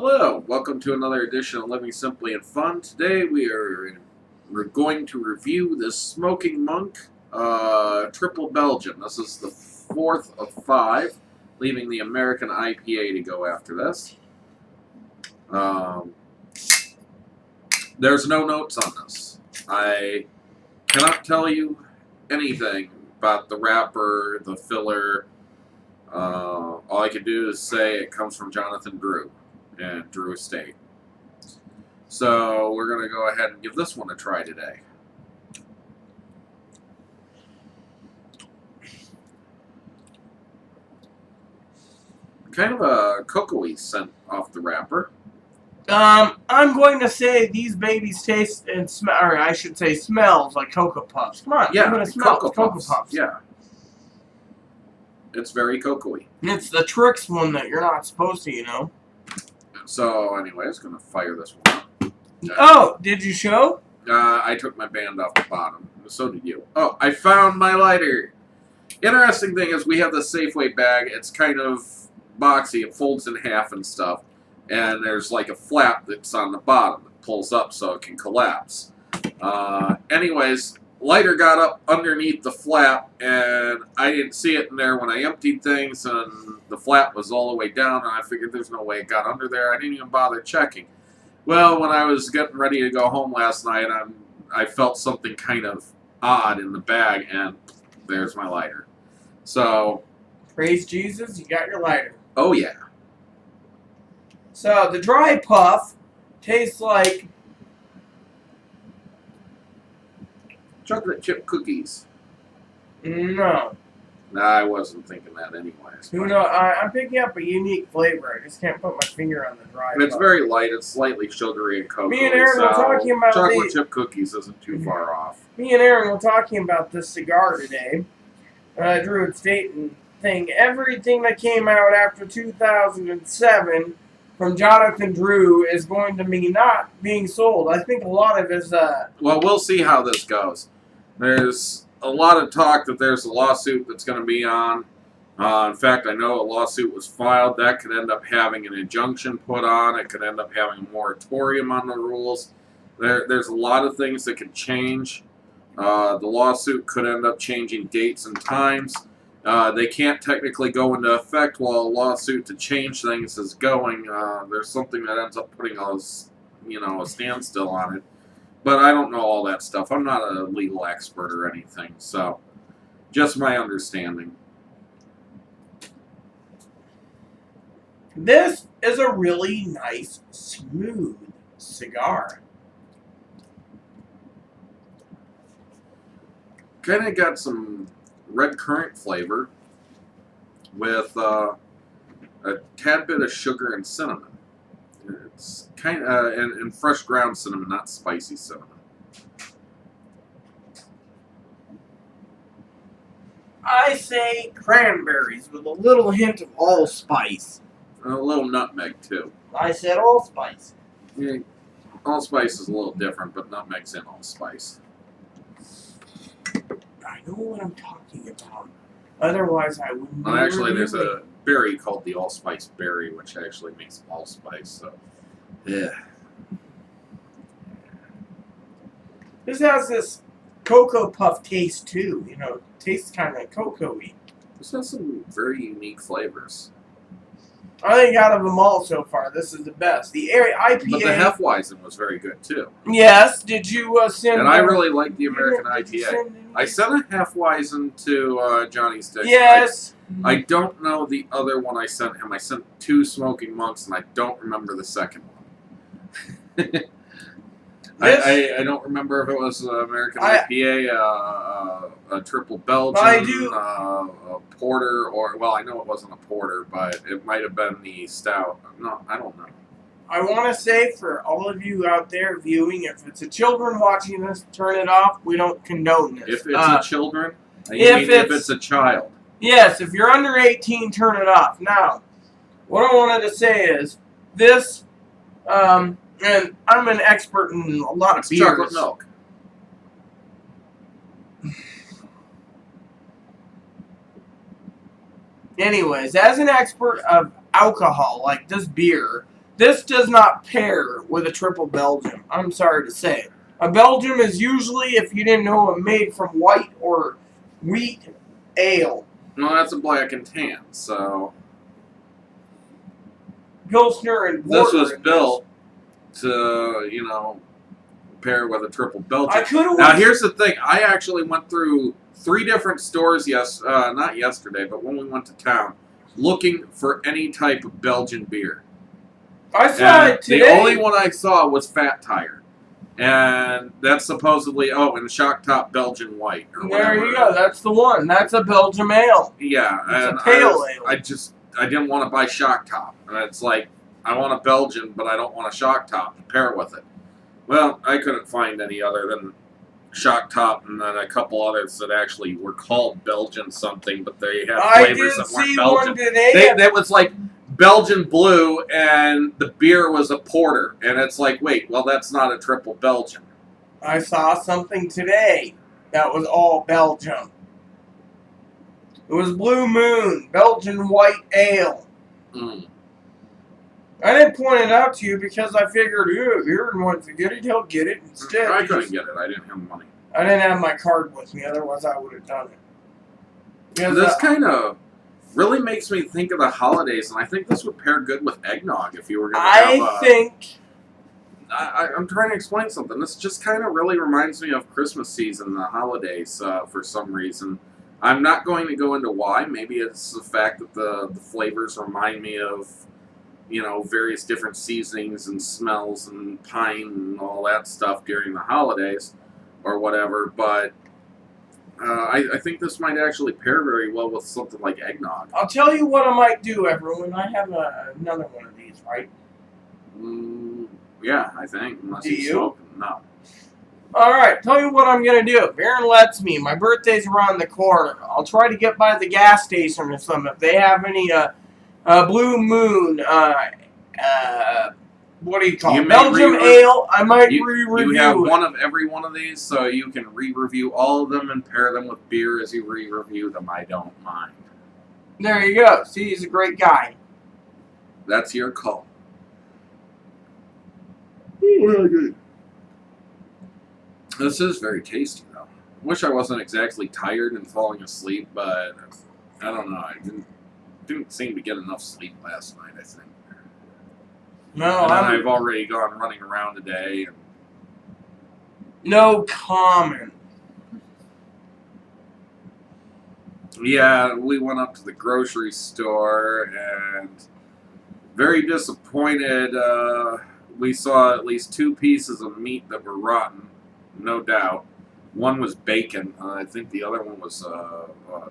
Hello, welcome to another edition of Living Simply and Fun. Today we're going to review the Smoking Monk Triple Belgian. This is the fourth of five, leaving the American IPA to go after this. There's no notes on this. I cannot tell you anything about the wrapper, the filler. All I can do is say it comes from Jonathan Drew and Drew Estate. So we're going to go ahead and give this one a try today. Kind of a cocoa-y scent off the wrapper. I'm going to say these babies taste and smell, or I should say smells like Cocoa Puffs. Come on, Yeah, give it a smell. Cocoa Cocoa Puffs. Puffs. Yeah. It's very cocoa-y. It's the Trix one that you're not supposed to, you know. So, anyways, going to fire this one up. Oh, did you show? I took my band off the bottom. So did you. Oh, I found my lighter. Interesting thing is we have the Safeway bag. It's kind of boxy. It folds in half and stuff. And there's like a flap that's on the bottom that pulls up so it can collapse. Anyways, lighter got up underneath the flap, and I didn't see it in there when I emptied things, and the flap was all the way down, and I figured there's no way it got under there. I didn't even bother checking. Well, when I was getting ready to go home last night, I felt something kind of odd in the bag, and there's my lighter. So, Praise Jesus, you got your lighter. oh yeah. So the dry puff tastes like Chocolate chip cookies. no. Nah, I wasn't thinking that anyways. Who knows? I'm picking up a unique flavor. I just can't put my finger on the dry It's puff. very light. It's slightly sugary and cocoa. Me and Aaron were talking about chocolate chip cookies isn't too far off. Me and Aaron were talking about this cigar today. Drew Estate thing. Everything that came out after 2007 from Jonathan Drew is going to be not being sold. I think a lot of his... Well, we'll see how this goes. There's a lot of talk that there's a lawsuit that's going to be on. In fact, I know a lawsuit was filed. That could end up having an injunction put on. It could end up having a moratorium on the rules. There's a lot of things that could change. The lawsuit could end up changing dates and times. They can't technically go into effect while a lawsuit to change things is going. There's something that ends up putting a standstill on it. But I don't know all that stuff. I'm not a legal expert or anything, so just my understanding. This is a really nice, smooth cigar. Kind of got some red currant flavor with a tad bit of sugar and cinnamon. It's kind of and fresh ground cinnamon, not spicy cinnamon. I say cranberries with a little hint of allspice. And a little nutmeg too. I said allspice. Yeah, allspice is a little different, but nutmeg's in allspice. I know what I'm talking about. Otherwise, I wouldn't. Well, actually, there's a berry called the allspice berry, which actually makes allspice. So, yeah. This has this Cocoa Puff taste too. You know, tastes kind of cocoa-y. This has some very unique flavors. I think out of them all so far, this is the best. The IPA. But the Hefeweizen was very good too. Yes. Did you send? And I really like the American Did you IPA. send I sent a Hefeweizen to Johnny's Dish. Yes. I don't know the other one I sent him. I sent 2 Smoking Monks, and I don't remember the second one. I don't remember if it was American IPA, a Triple Belgian, a Porter, or, well, I know it wasn't a Porter, but it might have been the Stout. No, I don't know. I want to say for all of you out there viewing, if it's a children watching this, turn it off. We don't condone this. If it's a children, if it's a child. Yes, if you're under 18, turn it off. Now, what I wanted to say is this, and I'm an expert in a lot of beers. Chocolate milk. Anyways, as an expert of alcohol, like this beer, This does not pair with a triple Belgian. I'm sorry to say. A Belgian is usually, if you didn't know, made from white or wheat ale. No, that's a black and tan, so... Pilsner and This Porter. was built to, you know, pair with a triple Belgian. I could have. Now, here's the thing. I actually went through 3 different stores, not yesterday, but when we went to town, looking for any type of Belgian beer. I saw it today. The only one I saw was Fat Tire. And that's supposedly, in Shock Top Belgian White. Or there whatever. you go. That's the one. That's a Belgian ale. Yeah. It's a pale ale. I didn't want to buy Shock Top. And it's like, I want a Belgian, but I don't want a Shock Top to pair with it. Well, I couldn't find any other than Shock Top and then a couple others that actually were called Belgian something, but they had flavors that weren't Belgian. One today. That was like Belgian Blue, and the beer was a porter. And it's like, wait, well, that's not a triple Belgian. I saw something today that was all Belgian. It was Blue Moon, Belgian White Ale. Mm. I didn't point it out to you because I figured, if Aaron wants to get it, he'll get it instead. I couldn't get it. I didn't have money. I didn't have my card with me, otherwise I would have done it. Because, this kind of really makes me think of the holidays, and I think this would pair good with eggnog if you were going to have... I'm trying to explain something. This just kind of really reminds me of Christmas season, the holidays, for some reason. I'm not going to go into why. Maybe it's the fact that the flavors remind me of, you know, various different seasonings and smells and pine and all that stuff during the holidays or whatever, but I think this might actually pair very well with something like eggnog. I'll tell you what I might do, everyone. I have another one of these, right? Yeah, I think. Unless Do you you? smoke. No. Alright, tell you what I'm going to do. If Aaron lets me, my birthday's around the corner. I'll try to get by the gas station or something. If they have any Blue Moon, what do you call it? Belgium Ale, I might re-review You have it. one of every one of these, so you can re-review all of them and pair them with beer as you re-review them. I don't mind. There you go. See, he's a great guy. That's your call. This is very tasty, though. I wish I wasn't exactly tired and falling asleep, but I don't know. I didn't seem to get enough sleep last night, I think. No, And then I've already gone running around today. And no comment. yeah, we went up to the grocery store and very disappointed. We saw at least 2 pieces of meat that were rotten, no doubt. One was bacon. I think the other one was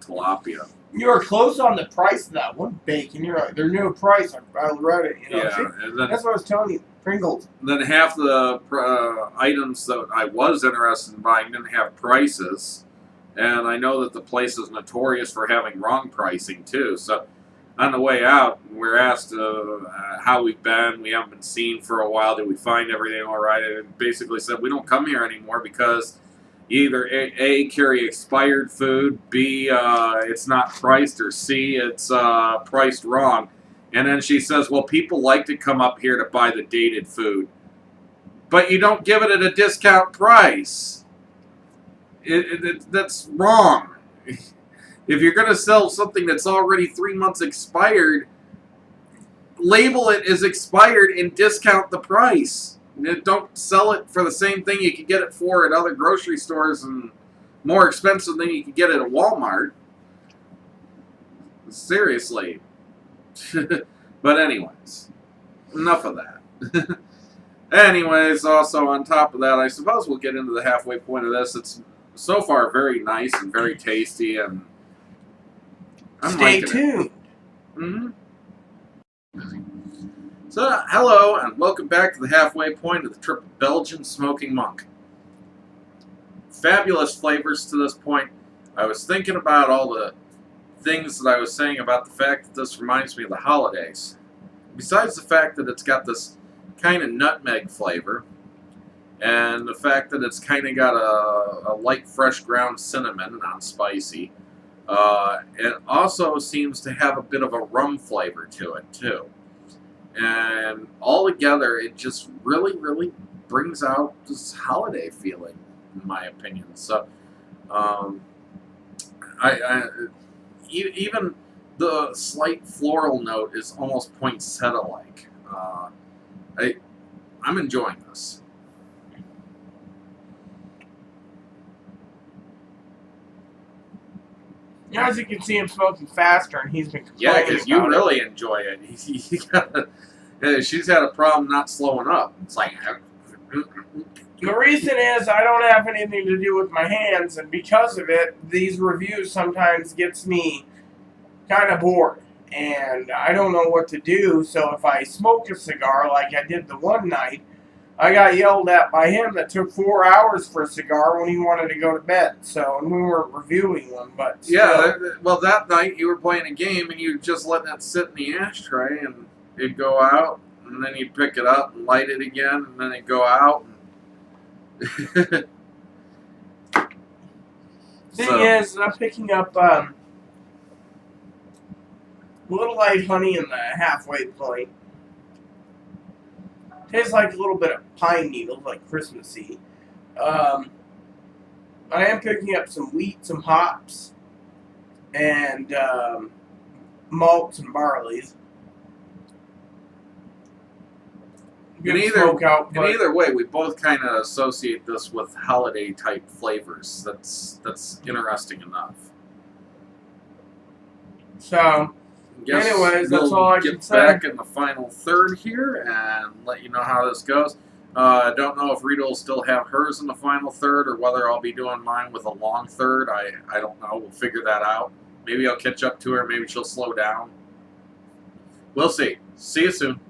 tilapia. You were close on the price of that one. Bacon. You're right. Their new price. I read it. You know, Yeah, see? and then, That's what I was telling you. Pringles. then half the items that I was interested in buying didn't have prices. And I know that the place is notorious for having wrong pricing, too. So on the way out, we're asked how we've been. We haven't been seen for a while. Did we find everything all right? And basically said we don't come here anymore because either A, carry expired food, B, it's not priced, or C, it's priced wrong. And then she says, well, people like to come up here to buy the dated food. But you don't give it at a discount price. That's wrong. If you're going to sell something that's already 3 months expired, label it as expired and discount the price. Don't sell it for the same thing you can get it for at other grocery stores and more expensive than you can get it at Walmart. Seriously. But anyways, enough of that. Anyways, also on top of that, I suppose we'll get into the halfway point of this. It's so far very nice and very tasty, and I'm Stay liking tuned. it. Mm-hmm. So, hello, and welcome back to the halfway point of the Triple Belgian Smoking Monk. Fabulous flavors to this point. I was thinking about all the things that I was saying about the fact that this reminds me of the holidays. Besides the fact that it's got this kind of nutmeg flavor, and the fact that it's kind of got a light fresh ground cinnamon, not spicy, it also seems to have a bit of a rum flavor to it, too. And all together, it just really, really brings out this holiday feeling, in my opinion. So, um, even the slight floral note is almost poinsettia-like. I'm enjoying this. As you can see, I'm smoking faster, and he's been Yeah, complaining because you about really enjoy it. She's had a problem not slowing up. It's like. The reason is I don't have anything to do with my hands, and because of it, these reviews sometimes gets me kind of bored, and I don't know what to do. So if I smoke a cigar like I did the one night, I got yelled at by him that took 4 hours for a cigar when he wanted to go to bed. So, and we weren't reviewing one, but still. Yeah, well, that night you were playing a game and you were just letting it sit in the ashtray, and it'd go out, and then you'd pick it up and light it again, and then it'd go out. Thing is, I'm picking up Little Light Honey in the halfway point. Tastes like a little bit of pine needles, like Christmassy. I am picking up some wheat, some hops, and malts and barleys. In either way, we both kind of associate this with holiday type flavors. That's interesting enough. So, anyways, that's all I can say. Get back in the final third here and let you know how this goes. Don't know if Rita will still have hers in the final third or whether I'll be doing mine with a long third. I don't know. We'll figure that out. Maybe I'll catch up to her. Maybe she'll slow down. We'll see. See you soon.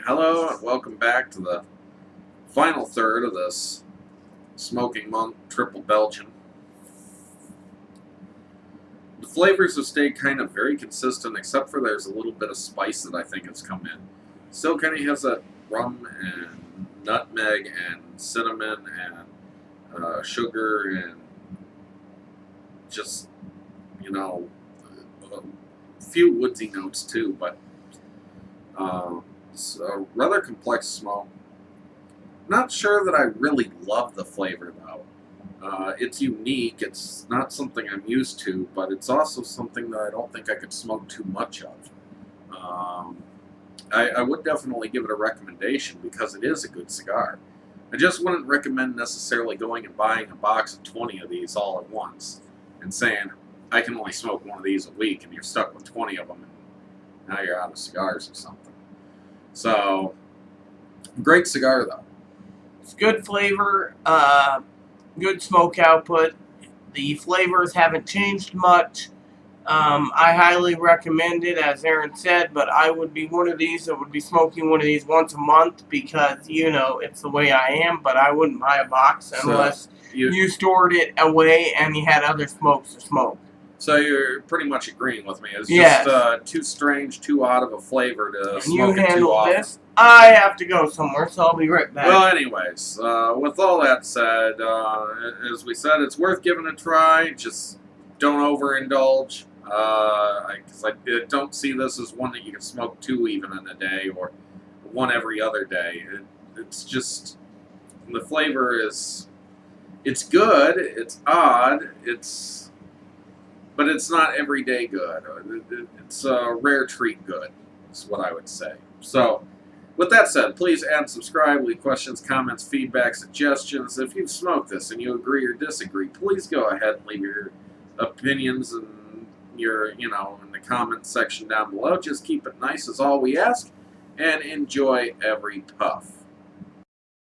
Hello and welcome back to the final third of this Smoking Monk Triple Belgian. The flavors have stayed kind of very consistent, except for there's a little bit of spice that I think has come in. Still kind of has that rum and nutmeg and cinnamon and sugar and just, you know, a few woodsy notes too, but it's a rather complex smoke. Not sure that I really love the flavor though. It's unique. It's not something I'm used to, but it's also something that I don't think I could smoke too much of. I would definitely give it a recommendation because it is a good cigar. I just wouldn't recommend necessarily going and buying a box of 20 of these all at once and saying, I can only smoke one of these a week, and you're stuck with 20 of them, and now you're out of cigars or something. So, great cigar though. It's good flavor, good smoke output. The flavors haven't changed much. I highly recommend it, as Aaron said, but I would be one of these that would be smoking one of these once a month because, you know, it's the way I am, but I wouldn't buy a box unless you stored it away and you had other smokes to smoke. So you're pretty much agreeing with me. It's just too strange, too odd of a flavor to smoke it too often. This. I have to go somewhere, so I'll be right back. Well, anyways, with all that said, as we said, it's worth giving a try. Just don't overindulge. Because I don't see this as one that you can smoke two even in a day or one every other day. It's just, the flavor is, it's good, it's odd, but it's not everyday good. It's a rare treat good, is what I would say. So, with that said, please add and subscribe, leave questions, comments, feedback, suggestions. If you've smoked this and you agree or disagree, please go ahead and leave your opinions and your, in the comments section down below. Just keep it nice is all we ask, and enjoy every puff.